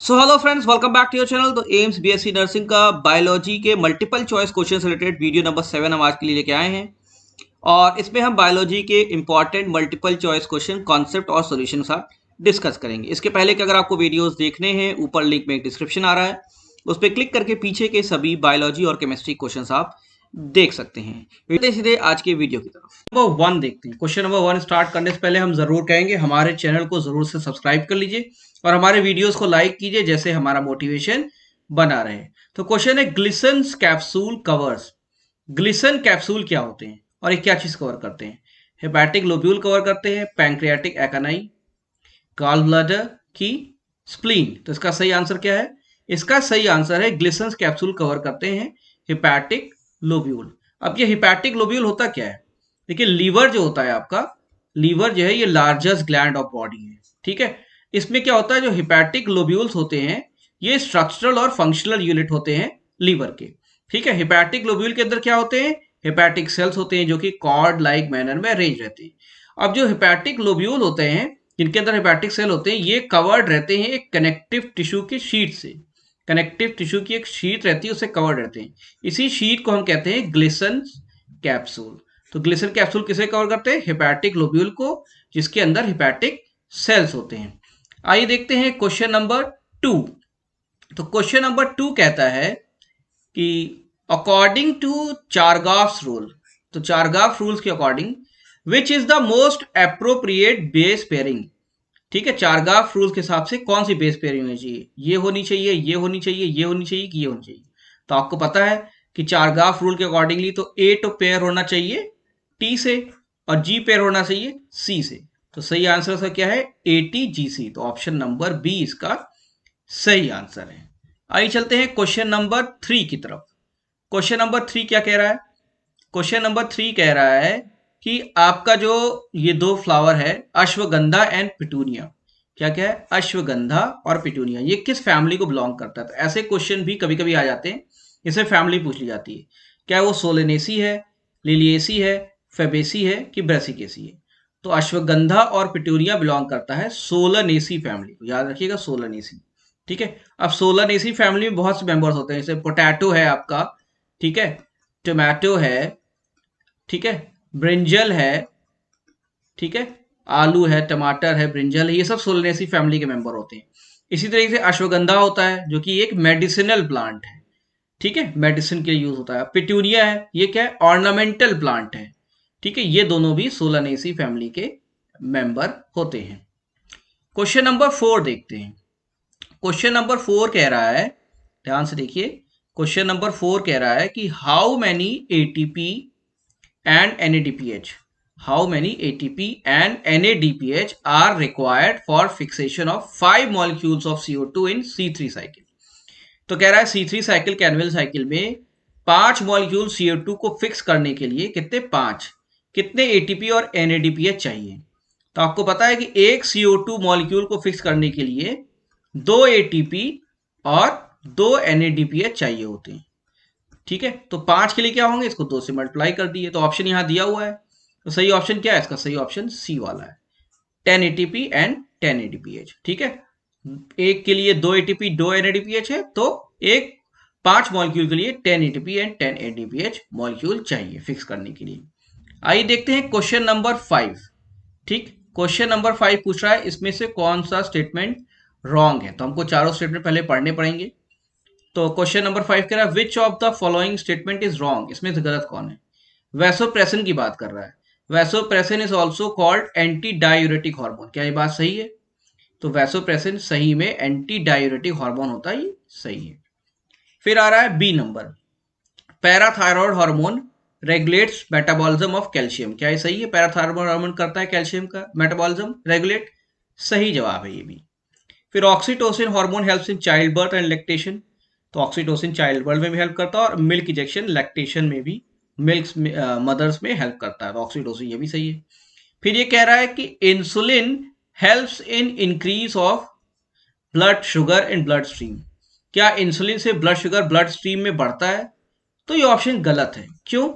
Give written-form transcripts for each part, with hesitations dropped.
So hello friends, welcome back to your channel. तो AIIMS BSc nursing का biology के multiple choice question से related video number 7 हम आज के लिए लेके आए हैं। और इसमें हम बायोलॉजी के important multiple choice question concept और सोल्यूशन के साथ डिस्कस करेंगे। इसके पहले कि अगर आपको वीडियोस देखने हैं, ऊपर लिंक में एक डिस्क्रिप्शन आ रहा है, उस पर क्लिक करके पीछे के सभी बायोलॉजी और केमिस्ट्री क्वेश्चन आप देख सकते हैं। सीधे सीधे आज के वीडियो की तरफ नंबर 1 देखते हैं। क्वेश्चन नंबर 1 स्टार्ट करने से पहले हम जरूर कहेंगे हमारे चैनल को जरूर से सब्सक्राइब कर लीजिए और हमारे वीडियोस को लाइक कीजिए, जैसे हमारा मोटिवेशन बना रहे। तो क्वेश्चन है, glisten capsule covers. Glisten capsule क्या होते हैं और ये क्या चीज कवर करते हैं? हेपेटिक लोब्यूल कवर करते हैं, पैंक्रियाटिक एकानाई, गॉल ब्लैडर की स्प्लीन। तो इसका सही आंसर क्या है? इसका सही आंसर है ग्लिसन कैप्सूल कवर करते हैं हेपेटिक लोब्यूल। अब ये हेपेटिक लोब्यूल होता क्या है? देखिए, लीवर जो होता है आपका, लीवर जो है ये लार्जेस्ट ग्लैंड ऑफ बॉडी है। ठीक है, इसमें क्या होता है, जो हेपेटिक लोब्यूल्स होते हैं ये स्ट्रक्चरल और फंक्शनल यूनिट होते हैं लीवर के। ठीक है, हेपेटिक लोब्यूल के अंदर क्या होते हैं? हेपेटिक सेल्स होते हैं जो कि कॉर्ड लाइक मैनर में अरेंज रहते हैं। अब जो हेपेटिक लोब्यूल होते हैं, जिनके अंदर हेपेटिक सेल होते हैं, ये कवर्ड रहते हैं एक कनेक्टिव टिश्यू की शीट से। कनेक्टिव टिश्यू की एक शीट रहती है, उससे कवर्ड रहते हैं। इसी शीट को हम कहते हैं ग्लिसन कैप्सूल। तो ग्लिसन कैप्सूल किसे कवर करते हैं? हेपेटिक लोब्यूल को, जिसके अंदर हेपेटिक सेल्स होते हैं। आइए देखते हैं क्वेश्चन नंबर 2। तो क्वेश्चन नंबर 2 कहता है कि अकॉर्डिंग टू चारगाफ्स रूल, तो चारगाफ रूल्स के according which is the most appropriate base pairing. ठीक है, चारगाफ रूल्स के हिसाब से कौन सी बेस पेयरिंग होनी चाहिए? ये होनी चाहिए, ये होनी चाहिए, ये होनी चाहिए कि ये होनी चाहिए? तो आपको पता है कि चारगाफ रूल के अकॉर्डिंगली तो ए तो पेयर होना चाहिए टी से और जी पेयर होना चाहिए सी से। तो सही आंसर इसका क्या है? ए टी जी सी। तो ऑप्शन नंबर बी इसका सही आंसर है। आइए चलते हैं क्वेश्चन नंबर 3 की तरफ। क्वेश्चन नंबर 3 क्या कह रहा है? क्वेश्चन नंबर 3 कह रहा है कि आपका जो ये दो फ्लावर है, अश्वगंधा एंड पिटूनिया, क्या क्या है? अश्वगंधा और पिटूनिया, ये किस फैमिली को बिलोंग करता है? तो ऐसे क्वेश्चन भी कभी कभी आ जाते हैं, इसे फैमिली पूछ ली जाती है। क्या वो सोलेनेसी है, लिलिएसी है, फेबेसी है कि ब्रेसिकेसी है? तो अश्वगंधा और पिटूनिया बिलोंग करता है सोलनेसी फैमिली को, याद रखिएगा सोलनेसी। ठीक है, अब सोलनेसी फैमिली में बहुत से मेंबर्स होते हैं, जैसे पोटैटो है आपका, ठीक है, टोमेटो है, ठीक है, ब्रिंजल है, ठीक है, आलू है, टमाटर है, ब्रिंजल है, ये सब सोलनेसी फैमिली के मेंबर होते हैं। इसी तरीके से अश्वगंधा होता है जो कि एक मेडिसिनल प्लांट है। ठीक है, मेडिसिन के लिए यूज होता है। पिटूनिया है, ये क्या है? ऑर्नामेंटल प्लांट है। ठीक है, ये दोनों भी सोलनेसी फैमिली के मेंबर होते हैं। क्वेश्चन नंबर 4 देखते हैं। क्वेश्चन नंबर 4 कह रहा है, ध्यान से देखिए, क्वेश्चन नंबर 4 कह रहा है कि how many ATP and NADPH, how many ATP and NADPH are required for fixation of 5 molecules of CO2 in C3 cycle? तो कह रहा है C3 साइकिल कैनवेल साइकिल में 5 मॉलिक्यूल CO2 को फिक्स करने के लिए कितने? 5। कितने ATP और NADPH चाहिए? तो आपको पता है कि एक CO2 मॉलिक्यूल को फिक्स करने के लिए 2 ATP और 2 NADPH चाहिए होते हैं। ठीक है, तो 5 के लिए क्या होंगे? इसको 2 से मल्टीप्लाई कर दिए, तो ऑप्शन यहां दिया हुआ है। तो सही ऑप्शन क्या है? इसका सही ऑप्शन सी वाला है, 10 ATP एंड 10 ADPH। ठीक है, एक के लिए 2 ATP 2 NADPH है, तो एक 5 मॉलिक्यूल के लिए 10 ATP एंड 10 ADPH मॉलिक्यूल चाहिए फिक्स करने के लिए। आइए देखते हैं क्वेश्चन नंबर 5। ठीक, क्वेश्चन नंबर 5 पूछ रहा है इसमें से कौन सा स्टेटमेंट रॉन्ग है। तो हमको चारों स्टेटमेंट पहले पढ़ने पड़ेंगे। तो क्वेश्चन नंबर 5 कह रहा है which of the following statement is wrong, इसमें से गलत कौन है? वैसोप्रेसिन की बात कर रहा है। Vasopressin is also called anti diuretic hormone, क्या ये बात सही है? तो वैसोप्रेसिन सही में एंटी डायूरेटिक हार्मोन होता है, ये सही है। फिर आ रहा है B number, parathyroid hormone regulates metabolism of calcium, क्या ये सही है? पैराथायरॉयड हार्मोन करता है कैल्शियम का मेटाबॉलिज्म रेगुलेट, सही जवाब है ये भी। फिर oxytocin hormone helps in child birth and lactation, तो ऑक्सीटोसिन चाइल्ड बर्थ में भी हेल्प करता है और मिल्क इंजेक्शन लैक्टेशन में भी, मिल्क मदर्स में हेल्प करता है, तो ऑक्सीटोसिन ये भी सही है। फिर ये कह रहा है कि insulin helps in increase of blood sugar in blood stream, क्या इंसुलिन से ब्लड शुगर ब्लड स्ट्रीम में बढ़ता है? तो ये ऑप्शन गलत है। क्यों?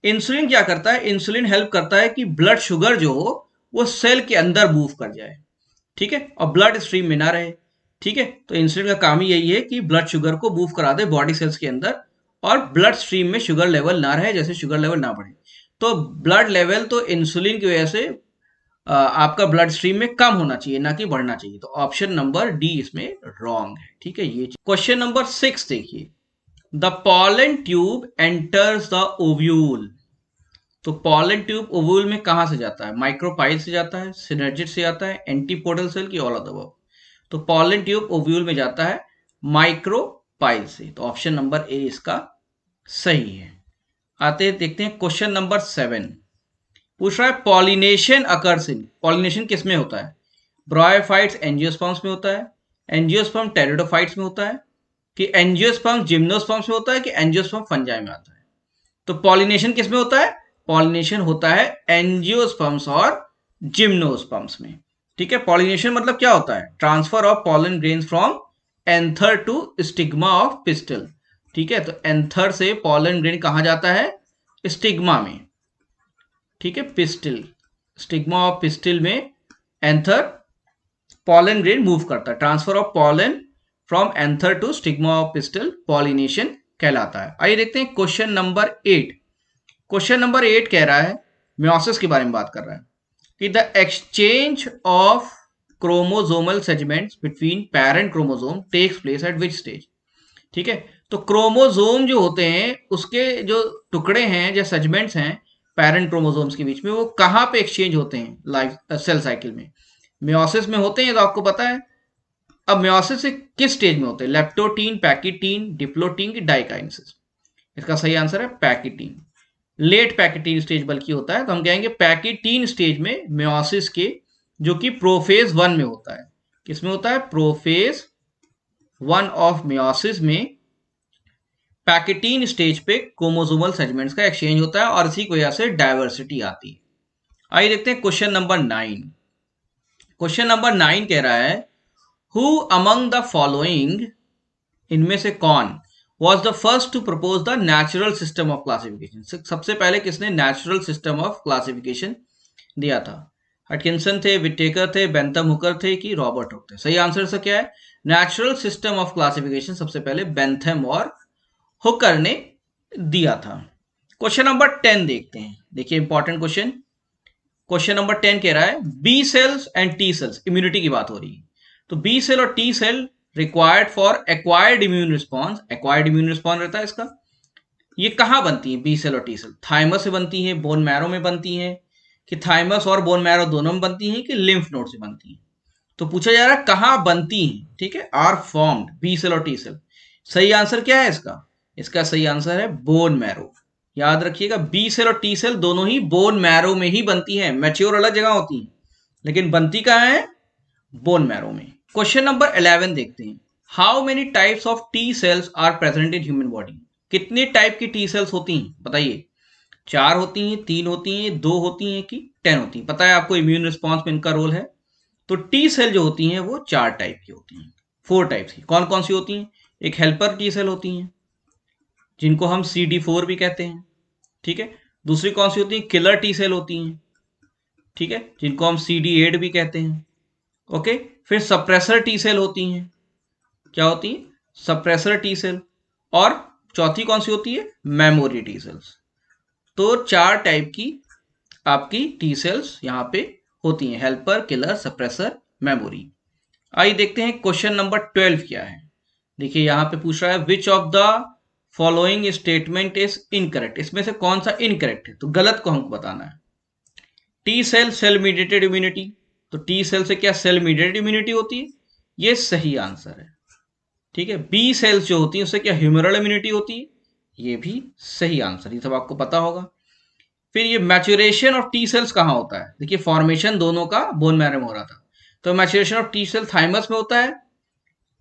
इंसुलिन क्या करता है? इंसुलिन हेल्प करता है कि ब्लड शुगर जो हो वो सेल के अंदर मूव कर जाए, ठीक है, और ब्लड स्ट्रीम में ना रहे। ठीक है, तो इंसुलिन का काम ही यही है कि ब्लड शुगर को मूव करा दे बॉडी सेल्स के अंदर और ब्लड स्ट्रीम में शुगर लेवल ना रहे, जैसे शुगर लेवल ना बढ़े। तो ब्लड लेवल तो इंसुलिन की वजह से आपका ब्लड स्ट्रीम में कम होना चाहिए, ना कि बढ़ना चाहिए। तो ऑप्शन नंबर डी इसमें रॉन्ग है। ठीक है, ये क्वेश्चन नंबर 6 देखिए, the pollen tube enters the ovule. तो पॉलन ट्यूब ओव्यूल में कहां से जाता है? माइक्रोपाइल से जाता है, सिनर्जिड से जाता है, एंटीपोडल सेल की ऑल ऑफ द अबव। तो पॉलन ट्यूब ओव्यूल में जाता है माइक्रोपाइल से। तो ऑप्शन नंबर ए इसका सही है। आते हैं, देखते हैं क्वेश्चन नंबर 7। पूछ रहा है पॉलिनेशन अकर्स इन, पॉलिनेशन किस में होता है? ब्रायोफाइट्स एंजियोस्पर्म्स में होता है, एंजियोस्पर्म टेरिडोफाइट्स में होता है, कि एंजियोस्पर्म जिम्नोस्पर्म्स में होता है, कि एंजियोस्पर्म फंजाई में आता है? तो पॉलिनेशन किस में होता है? पॉलिनेशन होता है एंजियोस्पर्म्स और जिम्नोस्पर्म्स में। ठीक है, पॉलिनेशन मतलब क्या होता है? Transfer of pollen grains from anther to stigma of pistil. ठीक है, तो एंथर से पॉलन ग्रेन कहां जाता है? स्टिग्मा में। ठीक है, पिस्टल, स्टिग्मा ऑफ पिस्टल में एंथर पॉलन ग्रेन मूव करता है। Transfer of pollen from anther to stigma of pistil pollination कहलाता है। आइए देखते हैं क्वेश्चन नंबर 8। क्वेश्चन नंबर 8 कह रहा है, मियोसिस के बारे में बात कर रहा है, कि the exchange of chromosomal segments between parent chromosome takes place at which stage? ठीक है, तो क्रोमोसोम जो होते हैं उसके जो टुकड़े हैं, जो सेगमेंट्स हैं पेरेंट क्रोमोसोम्स के बीच में, वो कहां पे एक्सचेंज होते हैं लाइफ सेल साइकिल में? मियोसिस में होते हैं, तो आपको पता है। अब मियोसिस से किस स्टेज में होते हैं? लेप्टोटीन, पैकिटीन, डिप्लोटीन की डाइकाइनेसिस? इसका सही आंसर है पैकिटीन। लेट पैकिटीन स्टेज बल्कि होता है, तो हम कहेंगे पैकिटीन स्टेज में मियोसिस के, जो कि प्रोफेज 1 में होता है। किसमें होता है? प्रोफेज 1 ऑफ मियोसिस में पैकिटीन स्टेज पे क्रोमोसोमल सेगमेंट्स का एक्सचेंज होता है और इसी की वजह से डायवर्सिटी आती है। आइए देखते हैं क्वेश्चन नंबर 9। क्वेश्चन नंबर 9 कह रहा है, हु अमंग द फॉलोइंग, इनमें से कौन, was the first to propose the natural system of classification? सबसे पहले किसने नेचुरल सिस्टम ऑफ क्लासिफिकेशन दिया था? हटकिंसन थे, विटेकर थे, बेंथम हुकर थे, कि रॉबर्ट हुक थे? सही आंसर से क्या है? नेचुरल सिस्टम ऑफ क्लासिफिकेशन सबसे पहले बेंथम और हुकर ने दिया था। क्वेश्चन नंबर 10 देखते हैं। देखिए इंपॉर्टेंट क्वेश्चन। क्वेश्चन नंबर 10 कह रहा है, B cells and T cells, immunity की बात हो रही है, तो बी सेल और T cell required for acquired immune response, acquired immune response रहता है इसका, ये कहां बनती है? बी सेल और टी सेल थाइमस से बनती है, बोन मैरो में बनती है, कि थाइमस और बोन मैरो दोनों में बनती है, कि लिम्फ नोड से बनती है? तो पूछा जा रहा है कहां बनती है। ठीक है, आर फॉर्म्ड, बी सेल और टी सेल। सही आंसर क्या है इसका? इसका सही आंसर है बोन मैरो। याद रखिएगा, बी सेल और टी सेल दोनों ही बोन मैरो में ही बनती है। मैच्योर अलग जगह होती है, लेकिन बनती कहां है? बोन मैरो में। क्वेश्चन नंबर 11 देखते हैं, how many types of T cells are present in human body? कितने टाइप की टी सेल्स होती हैं बताइए? 4 होती हैं, 3 होती हैं, 2 होती हैं, कि 10 होती हैं? पता है आपको इम्यून रिस्पॉन्स में इनका रोल है। तो टी सेल जो होती हैं वो 4 टाइप की होती हैं, 4 टाइप्स की। कौन कौन सी होती हैं? एक हेल्पर टी सेल होती हैं, जिनको हम CD4 भी कहते हैं। ठीक है, दूसरी कौन सी होती है? किलर टी सेल होती हैं। ठीक है, जिनको हम CD8 भी कहते हैं। ओके, फिर सप्रेसर टी सेल होती हैं। क्या होती है? Suppressor T cell. और चौथी कौन सी होती है? Memory T cells. तो 4 टाइप की आपकी टी सेल्स यहां पे होती हैं, हेल्पर, किलर, सप्रेसर, मेमोरी। आइए देखते हैं क्वेश्चन नंबर 12 क्या है। देखिए यहां पे पूछ रहा है, which of the following statement is incorrect? इसमें से कौन सा इनकरेक्ट है? तो गलत को हमको बताना है। T cell cell mediated immunity, तो टी सेल से क्या सेल मीडिएटेड इम्यूनिटी होती है? ये सही आंसर है। ठीक है, बी सेल्स जो होती है उससे क्या ह्यूमरल इम्यूनिटी होती है? ये भी सही आंसर, ये सब आपको पता होगा। फिर ये मैच्योरेशन ऑफ टी सेल्स कहां होता है? देखिए फॉर्मेशन दोनों का बोन मैरो में हो रहा था, तो maturation of T cell thymus में होता है,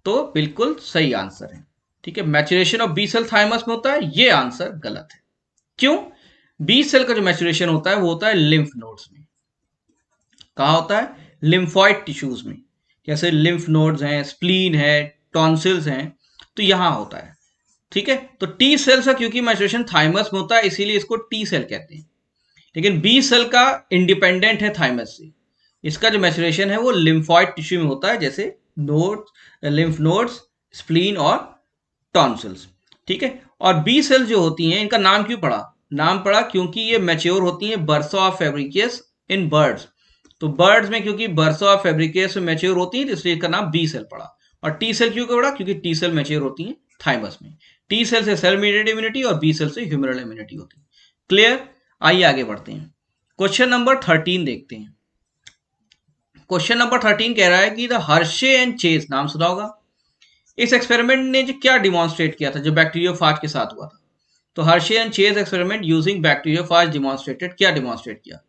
तो बिल्कुल सही आंसर है। ठीक है, maturation of B cell thymus में होता है, ये आंसर गलत है। क्यों? बी सेल का जो मैच्योरेशन होता है वो होता है लिम्फ नोड्स में। कहा होता है? लिम्फॉइड टिश्यूज में, जैसे लिम्फ नोड्स हैं, स्प्लीन है, टॉन्सिल्स हैं, तो यहां होता है। ठीक है, तो टी सेल का क्योंकि मैच्योरेशन थाइमस में होता है इसीलिए इसको टी सेल कहते हैं, लेकिन बी सेल का इंडिपेंडेंट है थाइमस से, इसका जो मैच्योरेशन है वो लिम्फॉइड टिश्यू में होता है, जैसे नोड्स, लिम्फ नोड्स, स्प्लीन और टॉन्सिल्स। ठीक है, और बी सेल्स जो होती हैं इनका नाम क्यों पड़ा? नाम पड़ा क्योंकि ये मैच्योर होती हैं बर्सा ऑफ फैब्रिकेस इन बर्ड्स। तो बर्ड्स में क्योंकि बर्सा ऑफ फैब्रिकेस में मैच्योर होती है, तो इसलिए इसका नाम बी सेल पड़ा। और टी सेल क्यों पड़ा? क्योंकि टी सेल मैच्योर होती हैं थाइमस में। टी सेल से सेल मीडिएटेड इम्यूनिटी और बी सेल से ह्यूमरल इम्यूनिटी होती है। क्लियर? आइए आगे बढ़ते हैं। क्वेश्चन नंबर 13 देखते हैं। क्वेश्चन नंबर 13 कह रहा है कि द हर्शे एंड चेज, नाम सुना होगा। इस एक्सपेरिमेंट ने जो क्या डिमॉन्स्ट्रेट किया था, जो बैक्टीरियोफाज के साथ हुआ था। तो Hershey and Chase experiment using bacteriophage demonstrated, क्या डिमॉन्स्ट्रेट किया?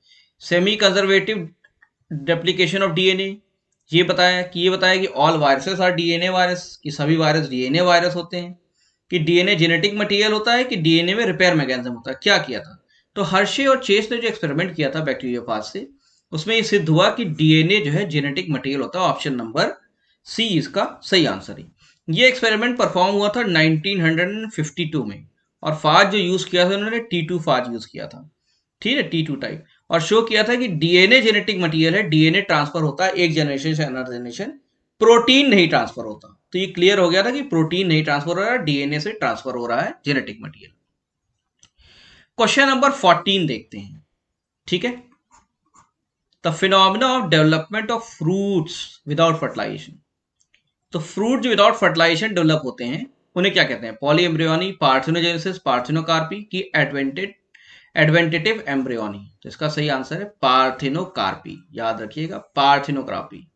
Semi conservative replication of DNA, ये बताया कि all viruses are DNA virus, कि सभी वायरस डीएनए वायरस होते हैं, कि डीएनए जेनेटिक मटेरियल होता है, कि डीएनए में रिपेयर मैकेनिज्म होता है। क्या किया था? तो हर्शे और चेस ने जो एक्सपेरिमेंट किया था बैक्टीरियोफाज से, उसमें ये सिद्ध हुआ कि डीएनए जो है जेनेटिक मटेरियल होता है। ऑप्शन नंबर सी इसका सही आंसर है। ये एक्सपेरिमेंट परफॉर्म हुआ था 1952 में, और फाज जो यूज किया था उन्होंने T2 फाज यूज किया था। ठीक है, T2 टाइप, और शो किया था कि डीएनए जेनेटिक मटेरियल है, डीएनए ट्रांसफर होता है एक जनरेशन से अनदर जनरेशन, प्रोटीन नहीं ट्रांसफर होता। तो ये क्लियर हो गया था कि प्रोटीन नहीं ट्रांसफर हो रहा है, डीएनए से ट्रांसफर हो रहा है जेनेटिक मटेरियल। क्वेश्चन नंबर 14 देखते हैं। ठीक है, the phenomena of development of fruits without fertilization. तो फ्रूट जो विदाउट फर्टिलाइजेशन डेवलप होते हैं उन्हें क्या कहते हैं? पॉली एम्ब्रियोनी, पार्थिनोजेनेसिस, पार्थिनोकार्पी की एडवेंटेटिव एम्ब्रियोनी। तो इसका सही आंसर है पार्थिनोकार्पी। याद रखिएगा, पार्थिनोकार्पी।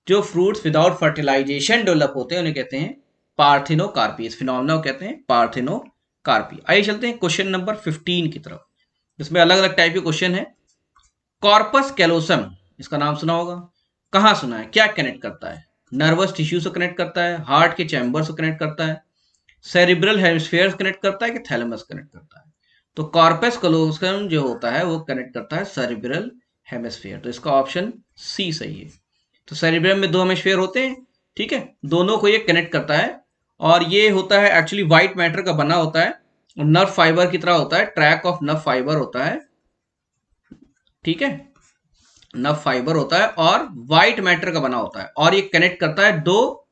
जो फ्रूट्स विदाउट फर्टिलाइजेशन डेवलप होते हैं उन्हें कहते हैं पार्थिनोकार्पी। इस फिनोमिना को कहते हैं पार्थिनोकार्पी। आइए चलते हैं क्वेश्चन नंबर 15 की तरफ, जिसमें अलग अलग टाइप के क्वेश्चन है। कॉर्पस कैलोसम, इसका नाम सुना होगा। कहाँ सुना है? क्या कनेक्ट करता है? नर्वस टिश्यू से कनेक्ट करता है, हार्ट के चैम्बर से कनेक्ट करता है, सेरिब्रल हेमिस्फीयर से कनेक्ट करता है, कि थैलेमस कनेक्ट करता है? तो कॉर्पस कैलोसम जो होता है वो कनेक्ट करता है सेरिब्रल हेमिस्फीयर। तो इसका ऑप्शन सी सही है। तो सेरिब्रम में दो हेमिस्फीयर होते हैं, ठीक है, दोनों को ये कनेक्ट करता है, और ये होता है एक्चुअली व्हाइट मैटर का बना होता है, नर्व फाइबर की तरह होता है, ट्रैक ऑफ नर्व फाइबर होता है। ठीक है, नर्व फाइबर होता है और व्हाइट मैटर का बना होता है, और ये कनेक्ट करता है दो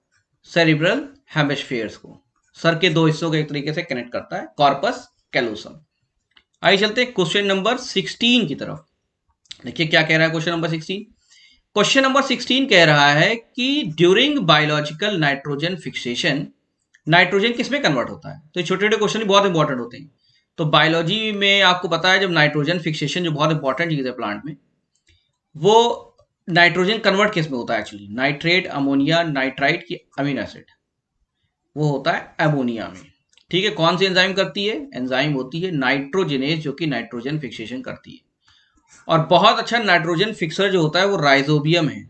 सेरिब्रल हेमिस्फीयर्स को, सर के दो हिस्सों को एक तरीके से कनेक्ट करता है कॉर्पस कैलोसम। आइए चलते हैं क्वेश्चन नंबर 16 की तरफ। देखिए क्या कह रहा है क्वेश्चन नंबर 16। क्वेश्चन नंबर 16 कह रहा है कि during biological nitrogen fixation, nitrogen किस में कन्वर्ट होता है? तो छोटे छोटे क्वेश्चन बहुत इंपॉर्टेंट होते हैं। तो बायोलॉजी में आपको पता है, जब नाइट्रोजन फिक्सेशन जो बहुत इंपॉर्टेंट चीज है प्लांट में, वो नाइट्रोजन कन्वर्ट किस में होता है एक्चुअली? नाइट्रेट, अमोनिया, नाइट्राइट की अमीनो एसिड, वो होता है अमोनिया में। ठीक है, कौन सी एंजाइम करती है? एंजाइम होती है नाइट्रोजनेज, जो कि नाइट्रोजन फिक्सेशन करती है। और बहुत अच्छा नाइट्रोजन फिक्सर जो होता है वो राइजोबियम है।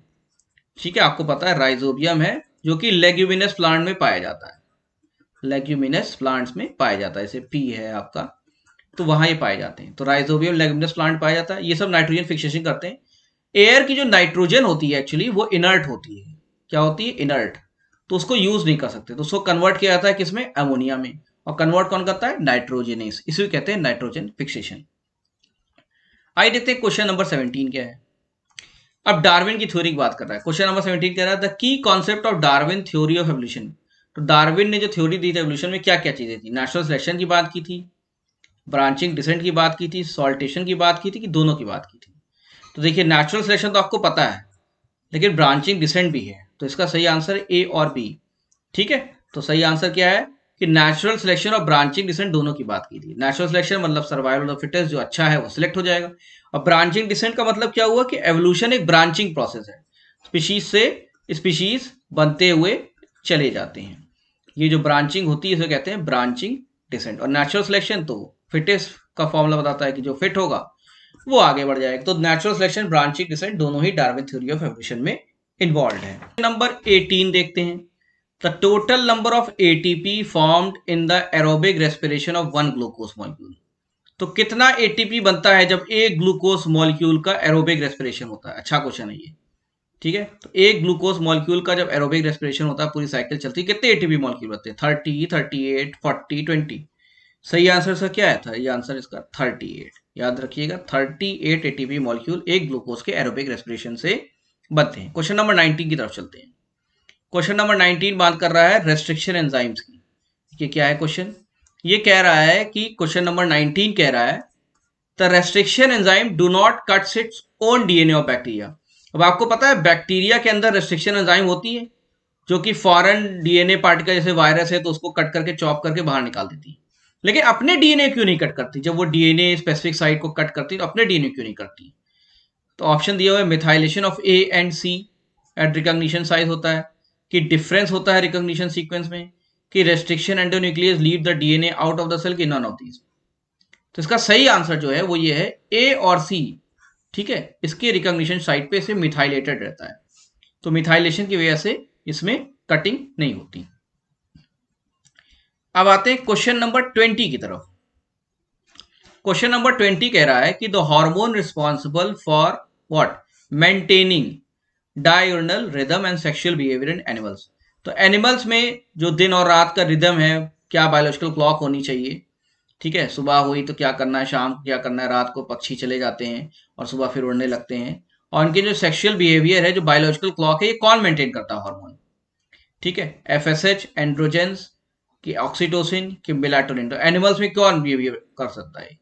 ठीक है, आपको पता है राइजोबियम है, जो कि लेग्यूमिनस प्लांट में पाया जाता है। लेग्यूमिनस प्लांट्स में पाया जाता है, जैसे पी है आपका, तो वहां ये पाए जाते हैं। तो राइजोबियम लेग्यूमिनस प्लांट पाया जाता है, ये सब नाइट्रोजन फिक्सेशन करते हैं। एयर की जो नाइट्रोजन होती है एक्चुअली वो इनर्ट होती है। क्या होती है? इनर्ट। तो उसको यूज नहीं कर सकते, तो उसको कन्वर्ट किया जाता है किसमें? अमोनिया में। और कन्वर्ट कौन करता है? नाइट्रोजनेस। इसी को कहते हैं नाइट्रोजन फिक्सेशन। आइए देखते हैं क्वेश्चन नंबर 17 क्या है। अब डार्विन की थ्योरी की बात कर रहा है। क्वेश्चन नंबर 17 कह रहा है the key concept of Darwin theory of evolution. तो डार्विन ने जो थ्योरी दी थी एवोल्यूशन में, क्या क्या चीजें थी? नेचुरल सिलेक्शन की बात की थी, ब्रांचिंग डिसेंट की बात की थी, सॉल्टेशन की बात की थी, कि दोनों की बात की थी? तो देखिए, नेचुरल सिलेक्शन तो आपको पता है, लेकिन ब्रांचिंग डिसेंट भी है। तो इसका सही आंसर है ए और बी। ठीक है, तो सही आंसर क्या है कि नेचुरल सिलेक्शन और ब्रांचिंग डिसेंट दोनों की बात की थी। नेचुरल सिलेक्शन मतलब सर्वाइवल ऑफ फिटेस्ट, जो अच्छा है वो सिलेक्ट हो जाएगा। और ब्रांचिंग डिसेंट का मतलब क्या हुआ कि एवोल्यूशन एक ब्रांचिंग प्रोसेस है, स्पीशीज से स्पीशीज बनते हुए चले जाते हैं। ये जो ब्रांचिंग होती है इसे कहते हैं ब्रांचिंग डिसेंट। और नेचुरल सिलेक्शन तो फिटेस्ट का फॉर्मूला बताता है कि जो फिट होगा वो आगे बढ़ जाएगा। तो नेचुरल सिलेक्शन, ब्रांचिंग डिसेंट दोनों ही डार्विन थ्योरी ऑफ एवोल्यूशन में इन्वॉल्व है। नंबर 18 देखते हैं। The total number of ATP formed in the aerobic respiration of one glucose molecule। तो कितना ATP बनता है जब एक ग्लूकोज मॉलिक्यूल का एरोबिक रेस्पिरेशन होता है? अच्छा क्वेश्चन है ये। ठीक है, तो एक ग्लूकोज मॉलिक्यूल का जब एरोबिक रेस्पिरेशन होता है, पूरी साइकिल चलती है, कितने ATP मॉलिक्यूल बनते हैं? 30, 38, 40, 20। सही आंसर इसका क्या है? ये आंसर इसका 38। याद रखिएगा, 38 ATP मॉलिक्यूल एक ग्लूकोज के एरोबिक रेस्पिरेशन से बनते हैं। क्वेश्चन नंबर 19 की तरफ चलते हैं। क्वेश्चन नंबर 19 बात कर रहा है रेस्ट्रिक्शन एंजाइम्स की। ये क्या है क्वेश्चन? ये कह रहा है कि क्वेश्चन नंबर 19 कह रहा है the restriction enzyme do not cuts its own DNA of bacteria. अब आपको पता है बैक्टीरिया के अंदर रेस्ट्रिक्शन एंजाइम होती है जो कि फॉरेन डीएनए पार्टिकल जैसे वायरस है तो उसको कट करके चॉप करके बाहर निकाल देती है, लेकिन अपने डीएनए क्यों नहीं कट करती? जब वो डीएनए स्पेसिफिक साइट को कट करती तो अपने डीएनए क्यों नहीं करती? तो ऑप्शन दिया हुआ है methylation of A and C at recognition site होता है, कि डिफरेंस होता है रिकॉग्निशन सीक्वेंस में, कि restriction endonuclease leave the DNA out of the cell, की नन ऑफ दीज। तो इसका सही आंसर जो है वो ये है ए और सी। ठीक है, इसके रिकॉग्निशन साइट पे इसे मिथाइलेटेड रहता है, तो मिथाइलेशन की वजह से इसमें कटिंग नहीं होती। अब आते हैं क्वेश्चन नंबर 20 की तरफ। क्वेश्चन नंबर 20 कह रहा है कि the hormone responsible for what maintaining diurnal rhythm and sexual behaviour in animals. तो एनिमल्स में जो दिन और रात का रिदम है, क्या बायोलॉजिकल क्लॉक होनी चाहिए? ठीक है, सुबह हुई तो क्या करना है, शाम को क्या करना है, रात को पक्षी चले जाते हैं और सुबह फिर उड़ने लगते हैं, और इनके जो सेक्सुअल बिहेवियर है, जो बायोलॉजिकल क्लॉक है, ये कौन मेंटेन करता है हार्मोन? ठीक है, एफएसएच, एंड्रोजेंस, कि ऑक्सीटोसिन, कि मेलाटोनिन। तो एनिमल्स में कौन बिहेवियर कर सकता है?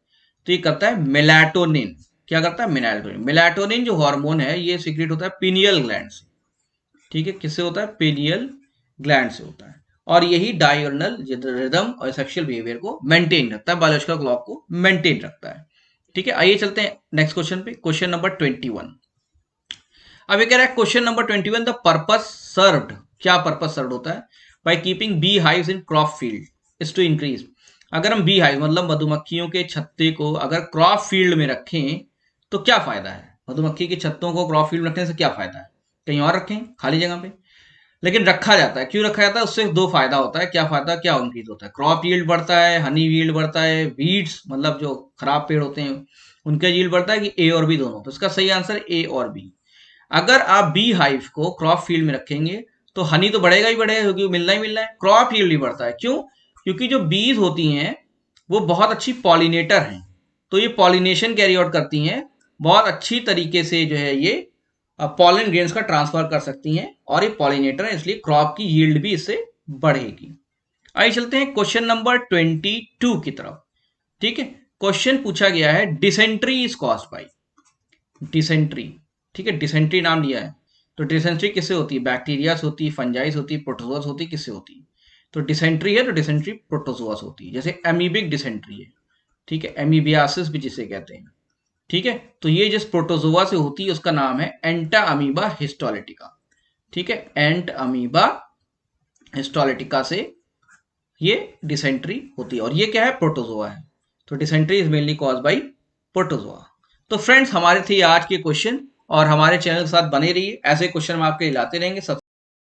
तो ये करता है मेलाटोनिन। क्या करता है? मेलाटोनिन। मेलाटोनिन जो हार्मोन है ये सीक्रेट होता है पीनियल ग्लैंड से। ठीक है, किससे होता है? पीनियल ग्लैंड से होता है, और यही डायurnal रिदम और सेक्सुअल बिहेवियर को मेंटेन रखता है, बायोलॉजिकल क्लॉक को मेंटेन रखता है। ठीक है, आइए चलते हैं नेक्स्ट क्वेश्चन पे, क्वेश्चन नंबर 21। अब ये कह रहा है question number 21 the purpose served. क्या पर्पस सर्व्ड होता है? By keeping bee hives in crop field is to increase. अगर हम बी हाइव मतलब मधुमक्खियों के छत्ते को अगर क्रॉप फील्ड में रखें तो क्या फायदा है? मधुमक्खी के छत्तों को क्रॉप फील्ड में रखने से क्या फायदा है? कहीं और रखें खाली जगह पे, लेकिन रखा जाता है। क्यों रखा जाता है? उससे दो फायदा होता है। क्या फायदा, क्या इंक्रीज होता है? क्रॉप यील्ड बढ़ता है, हनी यील्ड बढ़ता है, वीड्स मतलब जो खराब पेड़ होते हैं उनका यील्ड बढ़ता है, कि ए और बी दोनों? तो इसका सही आंसर ए और बी। अगर आप बी हाइव को क्रॉप फील्ड में रखेंगे तो हनी तो बढ़ेगा ही बढ़ेगा, क्योंकि मिलना ही मिलना है। क्रॉप यील्ड भी बढ़ता है। क्यों? क्योंकि जो बीज होती हैं वो बहुत अच्छी पॉलिनेटर हैं, तो ये पॉलिनेशन कैरी आउट करती हैं, बहुत अच्छी तरीके से जो है ये पॉलन ग्रेन्स का ट्रांसफर कर सकती हैं, और ये पॉलिनेटर है इसलिए क्रॉप की यील्ड भी इससे बढ़ेगी। आइए चलते हैं क्वेश्चन नंबर 22 की तरफ। ठीक है, क्वेश्चन पूछा गया है dysentery is caused by. Dysentery, ठीक है, डिसेंट्री नाम दिया है, तो डिसेंट्री किससे होती है? बैक्टीरिया से होती है, फंजाई से होती है, प्रोटोजोआ से होती है, किससे होती है? तो डिसेंट्री है तो डिसेंट्री प्रोटोजोआ से होती है, जैसे एमीबिक डिसेंट्री है। ठीक है, एमीबियासिस भी जिसे कहते हैं। ठीक है, तो ये जिस प्रोटोजोआ से होती है उसका नाम है एंटा अमीबा हिस्टोलिटिका। ठीक है, एंट अमीबा हिस्टोलिटिका से ये डिसेंट्री होती है, और ये क्या है? प्रोटोजोआ है। तो dysentery is mainly cause by protozoa. तो फ्रेंड्स, हमारे थे आज के क्वेश्चन, और हमारे चैनल के साथ बने रहिए, ऐसे क्वेश्चन हम आपके लाते रहेंगे।